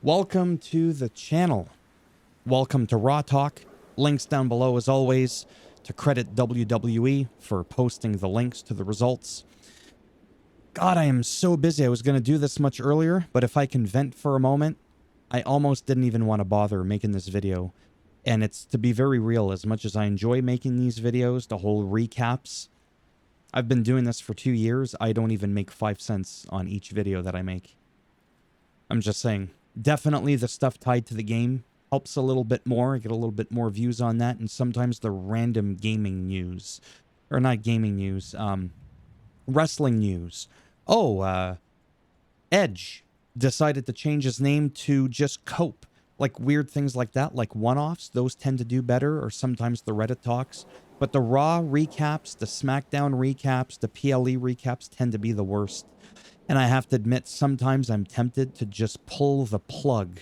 Welcome to the channel. Welcome to Raw Talk. Links down below as always to credit WWE for posting the links to the results. God, I am so busy. I was going to do this much earlier, but if I can vent for a moment, I almost didn't even want to bother making this video. And it's, to be very real, as much as I enjoy making these videos, the whole recaps, I've been doing this for 2 years. I don't even make 5 cents on each video that I make. I'm just saying, definitely the stuff tied to the game helps a little bit more. I get a little bit more views on that. And sometimes the random gaming news, or not gaming news, wrestling news. Oh, Edge decided to change his name to just Cope. Like weird things like that, like one-offs, those tend to do better, or sometimes the Reddit talks. But the Raw recaps, the SmackDown recaps, the PLE recaps tend to be the worst. And I have to admit, sometimes I'm tempted to just pull the plug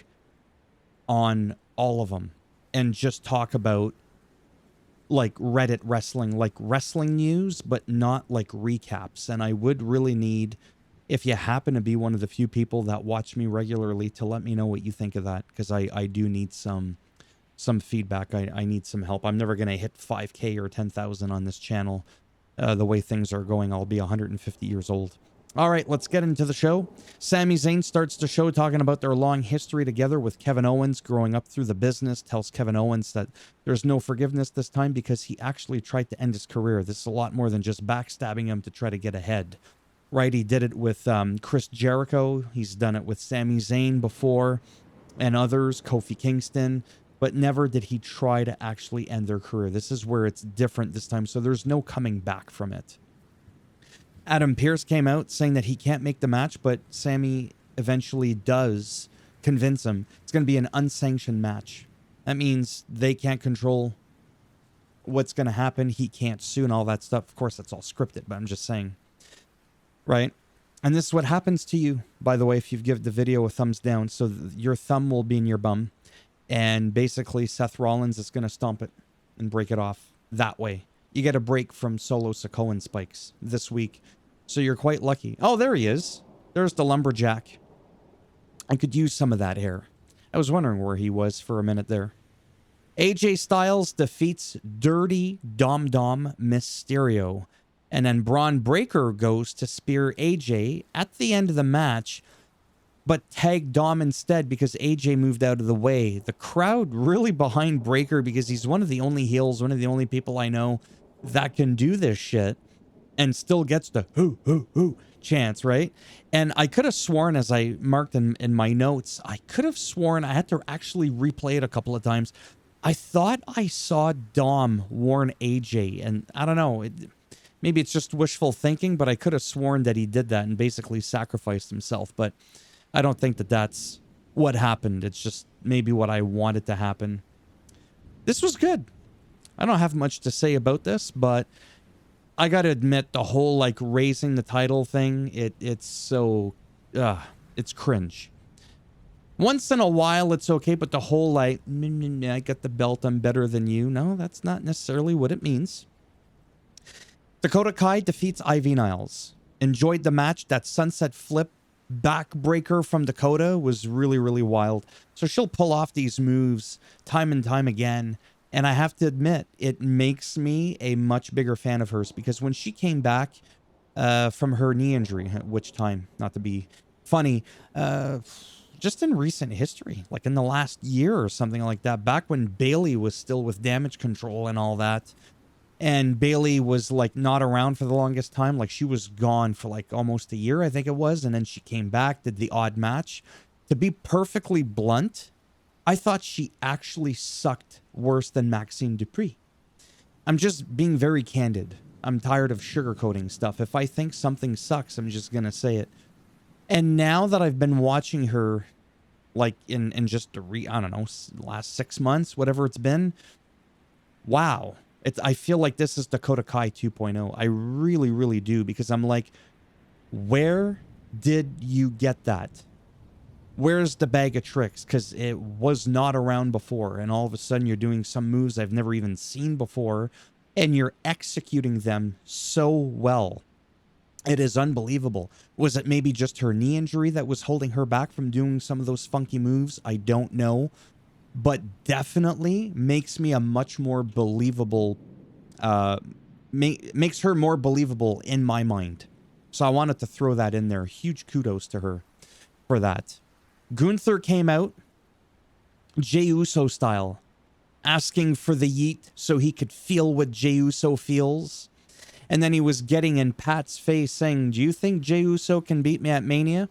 on all of them and just talk about like Reddit wrestling, like wrestling news, but not like recaps. And I would really need, if you happen to be one of the few people that watch me regularly, to let me know what you think of that, because I do need some feedback. I need some help. I'm never going to hit 5K or 10,000 on this channel. The way things are going, I'll be 150 years old. All right, let's get into the show. Sami Zayn starts the show talking about their long history together with Kevin Owens growing up through the business, tells Kevin Owens that there's no forgiveness this time because he actually tried to end his career. This is a lot more than just backstabbing him to try to get ahead. Right, he did it with Chris Jericho. He's done it with Sami Zayn before and others, Kofi Kingston, but never did he try to actually end their career. This is where it's different this time, so there's no coming back from it. Adam Pearce came out saying that he can't make the match, but Sami eventually does convince him. It's going to be an unsanctioned match. That means they can't control what's going to happen. He can't sue and all that stuff. Of course, that's all scripted, but I'm just saying. Right? And this is what happens to you, by the way, if you give the video a thumbs down. So your thumb will be in your bum. And basically, Seth Rollins is going to stomp it and break it off that way. You get a break from Solo Sikoa and spikes this week. So you're quite lucky. Oh, there he is. There's the lumberjack. I could use some of that hair. I was wondering where he was for a minute there. AJ Styles defeats Dirty Dom Dom Mysterio. And then Braun Breaker goes to spear AJ at the end of the match, but tagged Dom instead because AJ moved out of the way. The crowd really behind Breaker because he's one of the only heels, one of the only people I know that can do this shit and still gets the hoo chance, right? And I could have sworn, as I marked in my notes, I could have sworn, I had to actually replay it a couple of times. I thought I saw Dom warn AJ, and I don't know, maybe it's just wishful thinking, but I could have sworn that he did that and basically sacrificed himself. But I don't think that that's what happened. It's just maybe what I wanted to happen. This was good. I don't have much to say about this, but I got to admit, the whole like raising the title thing, it's so, it's cringe. Once in a while, it's okay, but the whole like, I got the belt, I'm better than you. No, that's not necessarily what it means. Dakota Kai defeats Ivy Niles. Enjoyed the match. That sunset flip backbreaker from Dakota was really, really wild. So she'll pull off these moves time and time again. And I have to admit, it makes me a much bigger fan of hers because when she came back from her knee injury, which time, not to be funny, just in recent history, like in the last year or something like that, back when Bayley was still with Damage Control and all that, and Bayley was like not around for the longest time, like she was gone for like almost a year, I think it was, and then she came back, did the odd match. To be perfectly blunt, I thought she actually sucked worse than Maxine Dupree. I'm just being very candid. I'm tired of sugarcoating stuff. If I think something sucks, I'm just going to say it. And now that I've been watching her, like in just I don't know, last 6 months, whatever it's been, wow. I feel like this is Dakota Kai 2.0. I really, really do, because I'm like, where did you get that? Where's the bag of tricks? Because it was not around before, and all of a sudden you're doing some moves I've never even seen before, and you're executing them so well. It is unbelievable. Was it maybe just her knee injury that was holding her back from doing some of those funky moves? I don't know. But definitely makes me a much more believable, makes her more believable in my mind. So I wanted to throw that in there. Huge kudos to her for that. Gunther came out, Jey Uso style, asking for the yeet so he could feel what Jey Uso feels. And then he was getting in Pat's face saying, do you think Jey Uso can beat me at Mania?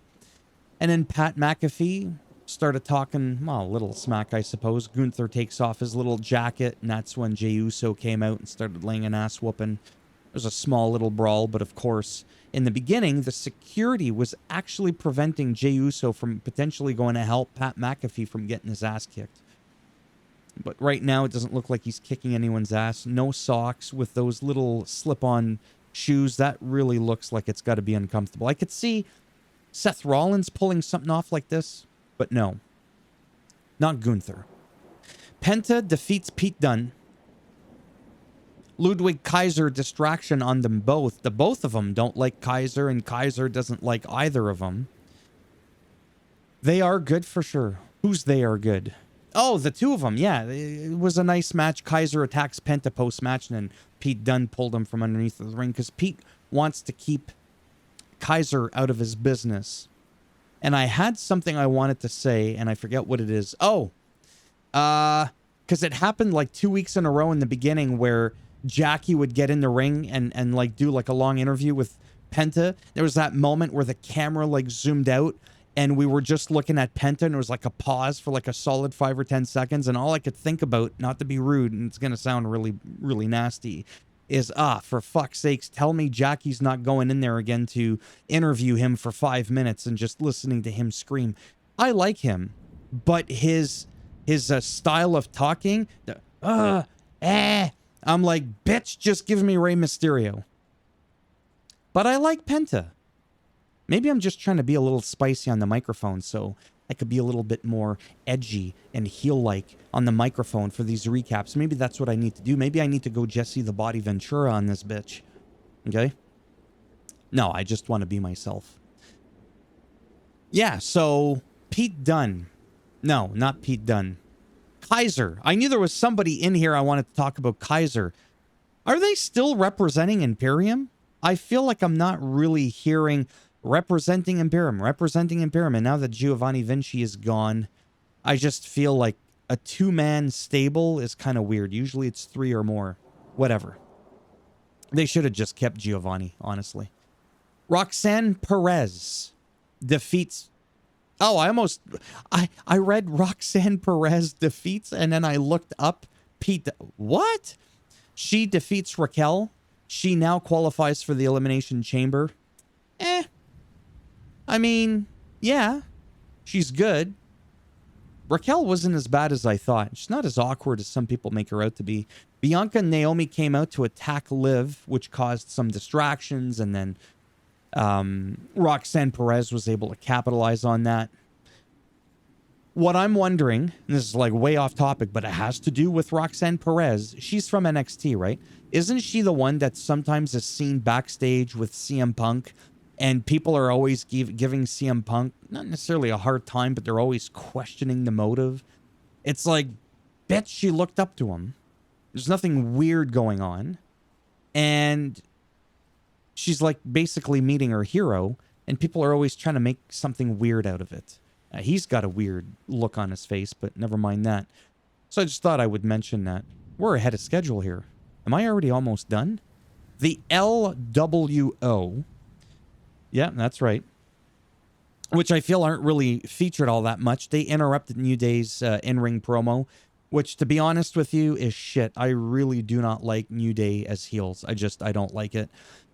And then Pat McAfee started talking, well, a little smack, I suppose. Gunther takes off his little jacket, and that's when Jey Uso came out and started laying an ass whooping. There was a small little brawl, but of course, in the beginning, the security was actually preventing Jey Uso from potentially going to help Pat McAfee from getting his ass kicked. But right now, it doesn't look like he's kicking anyone's ass. No socks with those little slip-on shoes. That really looks like it's got to be uncomfortable. I could see Seth Rollins pulling something off like this, but no. Not Gunther. Penta defeats Pete Dunne. Ludwig Kaiser distraction on them both. The both of them don't like Kaiser, and Kaiser doesn't like either of them. They are good for sure. Who's they are good? Oh, the two of them. Yeah, it was a nice match. Kaiser attacks Penta post-match, and then Pete Dunne pulled him from underneath the ring because Pete wants to keep Kaiser out of his business. And I had something I wanted to say, and I forget what it is. Oh, because it happened like 2 weeks in a row in the beginning where Jackie would get in the ring and like do like a long interview with Penta. There was that moment where the camera like zoomed out and we were just looking at Penta, and there was like a pause for like a solid 5 or 10 seconds. And all I could think about, not to be rude, and it's going to sound really, really nasty, is, for fuck's sakes, tell me Jackie's not going in there again to interview him for 5 minutes and just listening to him scream. I like him, but his style of talking, I'm like, bitch, just give me Rey Mysterio. But I like Penta. Maybe I'm just trying to be a little spicy on the microphone so I could be a little bit more edgy and heel-like on the microphone for these recaps. Maybe that's what I need to do. Maybe I need to go Jesse the Body Ventura on this bitch. Okay? No, I just want to be myself. Yeah, so Pete Dunne. No, not Pete Dunne. Kaiser. I knew there was somebody in here I wanted to talk about Kaiser. Are they still representing Imperium? I feel like I'm not really hearing representing Imperium. And now that Giovanni Vinci is gone, I just feel like a two-man stable is kind of weird. Usually it's 3 or more. Whatever. They should have just kept Giovanni, honestly. Roxanne Perez defeats... Oh, I read Roxanne Perez defeats, and then I looked up Pete... What? She defeats Raquel. She now qualifies for the Elimination Chamber. I mean, yeah, she's good. Raquel wasn't as bad as I thought. She's not as awkward as some people make her out to be. Bianca and Naomi came out to attack Liv, which caused some distractions, and then Roxanne Perez was able to capitalize on that. What I'm wondering, and this is like way off topic, but it has to do with Roxanne Perez. She's from NXT, right? Isn't she the one that sometimes is seen backstage with CM Punk? And people are always giving CM Punk, not necessarily a hard time, but they're always questioning the motive. It's like, bitch, she looked up to him. There's nothing weird going on. And she's like basically meeting her hero. And people are always trying to make something weird out of it. He's got a weird look on his face, but never mind that. So I just thought I would mention that. We're ahead of schedule here. Am I already almost done? The LWO... Yeah, that's right. Which I feel aren't really featured all that much. They interrupted New Day's in-ring promo, which, to be honest with you, is shit. I really do not like New Day as heels. I don't like it.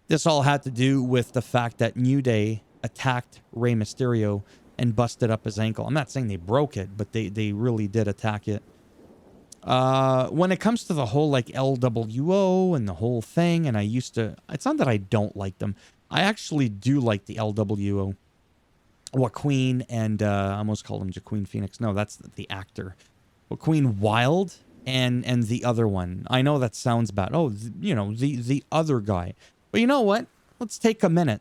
This all had to do with the fact that New Day attacked Rey Mysterio and busted up his ankle. I'm not saying they broke it, but they really did attack it. When it comes to the whole like LWO and the whole thing, and it's not that I don't like them. I actually do like the LWO. Joaquin and I almost called him Joaquin Phoenix. No, that's the actor. Joaquin Wilde and the other one. I know that sounds bad. Oh, the other guy. But you know what? let's take a minute.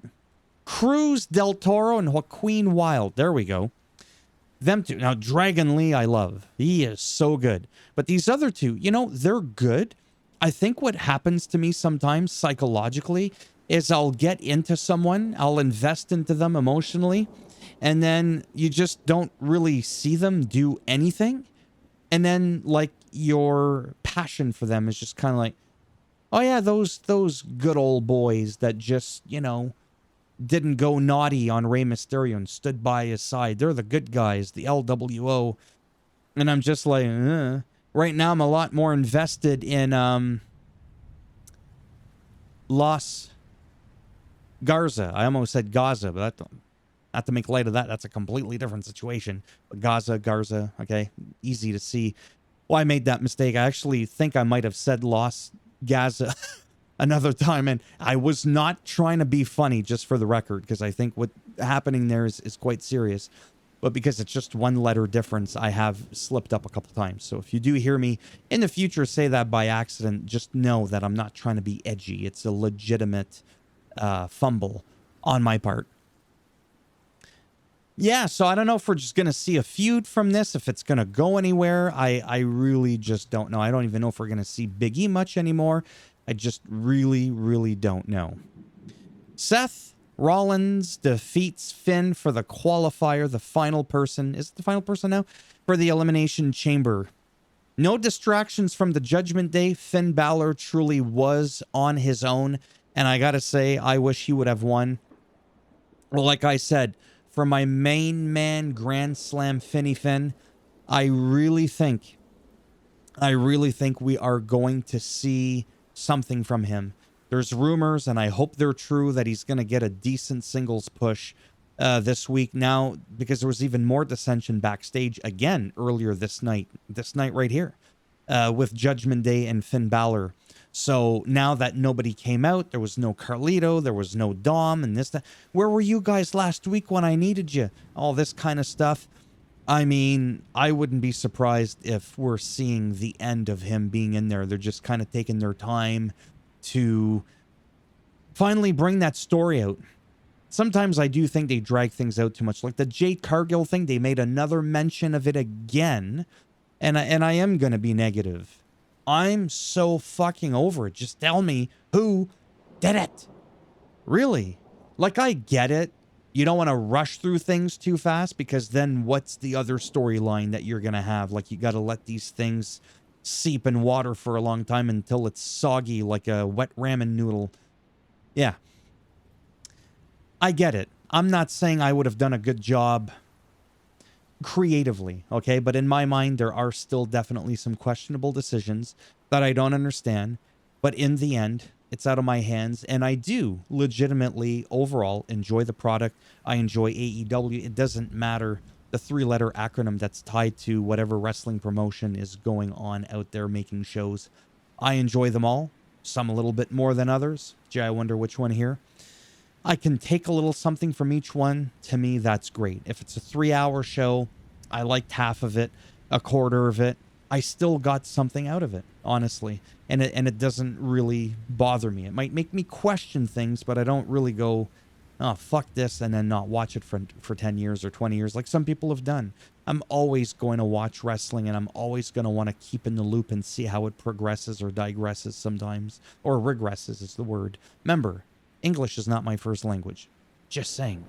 Cruz Del Toro and Joaquin Wilde. There we go. Them two. Now, Dragon Lee, I love. He is so good. But these other two, you know, they're good. I think what happens to me sometimes psychologically is I'll get into someone, I'll invest into them emotionally, and then you just don't really see them do anything. And then, like, your passion for them is just kind of like, oh yeah, those good old boys that just, you know, didn't go naughty on Rey Mysterio and stood by his side. They're the good guys, the LWO. And I'm just like, right now I'm a lot more invested in Los Garza. I almost said Gaza, but that, not to make light of that. That's a completely different situation. But Gaza, Garza, okay, easy to see. Well, I made that mistake. I actually think I might have said Los Gaza another time, and I was not trying to be funny, just for the record, because I think what's happening there is quite serious. But because it's just one letter difference, I have slipped up a couple times. So if you do hear me in the future say that by accident, just know that I'm not trying to be edgy. It's a legitimate fumble on my part. Yeah, so I don't know if we're just going to see a feud from this, if it's going to go anywhere. I really just don't know. I don't even know if we're going to see Big E much anymore. I just really, really don't know. Seth Rollins defeats Finn for the qualifier, the final person. Is it the final person now? For the Elimination Chamber. No distractions from the Judgment Day. Finn Balor truly was on his own. And I gotta say, I wish he would have won. Well, like I said, for my main man Grand Slam Finny Finn, I really think we are going to see something from him. There's rumors, and I hope they're true, that he's going to get a decent singles push this week now, because there was even more dissension backstage again earlier this night right here, with Judgment Day and Finn Balor. So now that nobody came out, there was no Carlito, there was no Dom, and this, that. Where were you guys last week when I needed you? All this kind of stuff. I mean, I wouldn't be surprised if we're seeing the end of him being in there. They're just kind of taking their time to finally bring that story out. Sometimes I do think they drag things out too much. Like the Jade Cargill thing, they made another mention of it again. And I am going to be negative. I'm so fucking over it. Just tell me who did it. Really? Like, I get it. You don't want to rush through things too fast, because then what's the other storyline that you're going to have? Like, you got to let these things seep in water for a long time until it's soggy like a wet ramen noodle. Yeah. I get it. I'm not saying I would have done a good job creatively, okay? But in my mind, there are still definitely some questionable decisions that I don't understand. But in the end, it's out of my hands, and I do legitimately overall enjoy the product. I enjoy AEW. It doesn't matter the three-letter acronym that's tied to whatever wrestling promotion is going on out there making shows. I enjoy them all, some a little bit more than others. Gee, I wonder which one here. I can take a little something from each one. To me, that's great. If it's a 3-hour show, I liked half of it, a quarter of it. I still got something out of it, honestly. And it doesn't really bother me. It might make me question things, but I don't really go, oh, fuck this, and then not watch it for 10 years or 20 years like some people have done. I'm always going to watch wrestling, and I'm always going to want to keep in the loop and see how it progresses or digresses sometimes. Or regresses is the word. Remember, English is not my first language. Just saying.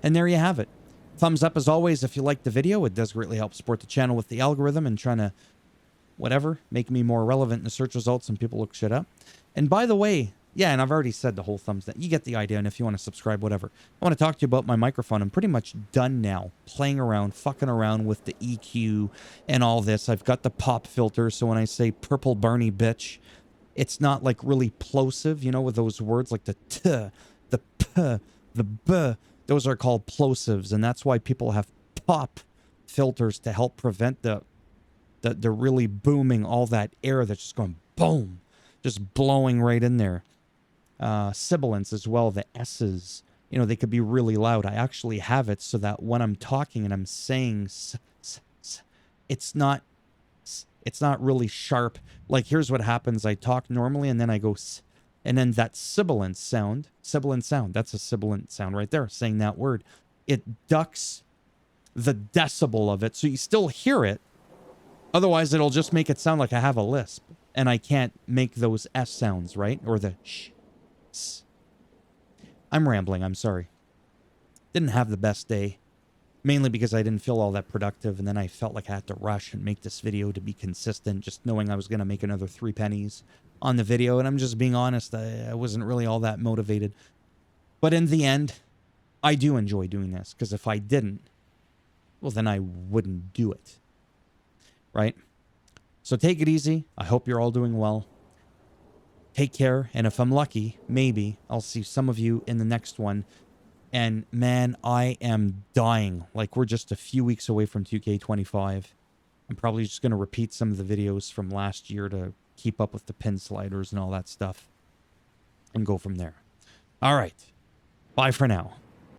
And there you have it. Thumbs up as always if you liked the video. It does greatly help support the channel with the algorithm and trying to, whatever, make me more relevant in the search results and people look shit up. And by the way, yeah, and I've already said the whole thumbs down. You get the idea, and if you want to subscribe, whatever. I want to talk to you about my microphone. I'm pretty much done now playing around, fucking around with the EQ and all this. I've got the pop filter, so when I say purple Barney bitch, it's not like really plosive, you know, with those words like the t, the p, the b. Those are called plosives, and that's why people have pop filters to help prevent the really booming, all that air that's just going boom, just blowing right in there. Sibilants as well, the S's, you know, they could be really loud. I actually have it so that when I'm talking and I'm saying it's not really sharp. Like, here's what happens. I talk normally and then I go And then that sibilant sound, that's a sibilant sound right there, saying that word. It ducks the decibel of it, so you still hear it. Otherwise, it'll just make it sound like I have a lisp, and I can't make those S sounds, right? Or the sh, s. I'm rambling, I'm sorry. Didn't have the best day, mainly because I didn't feel all that productive, and then I felt like I had to rush and make this video to be consistent, just knowing I was going to make another 3 pennies on the video, and I'm just being honest, I wasn't really all that motivated. But in the end, I do enjoy doing this, because if I didn't, well, then I wouldn't do it. Right? So take it easy. I hope you're all doing well. Take care, and if I'm lucky, maybe I'll see some of you in the next one. And man, I am dying. Like, we're just a few weeks away from 2K25. I'm probably just going to repeat some of the videos from last year to keep up with the pin sliders and all that stuff. And go from there. All right. Bye for now.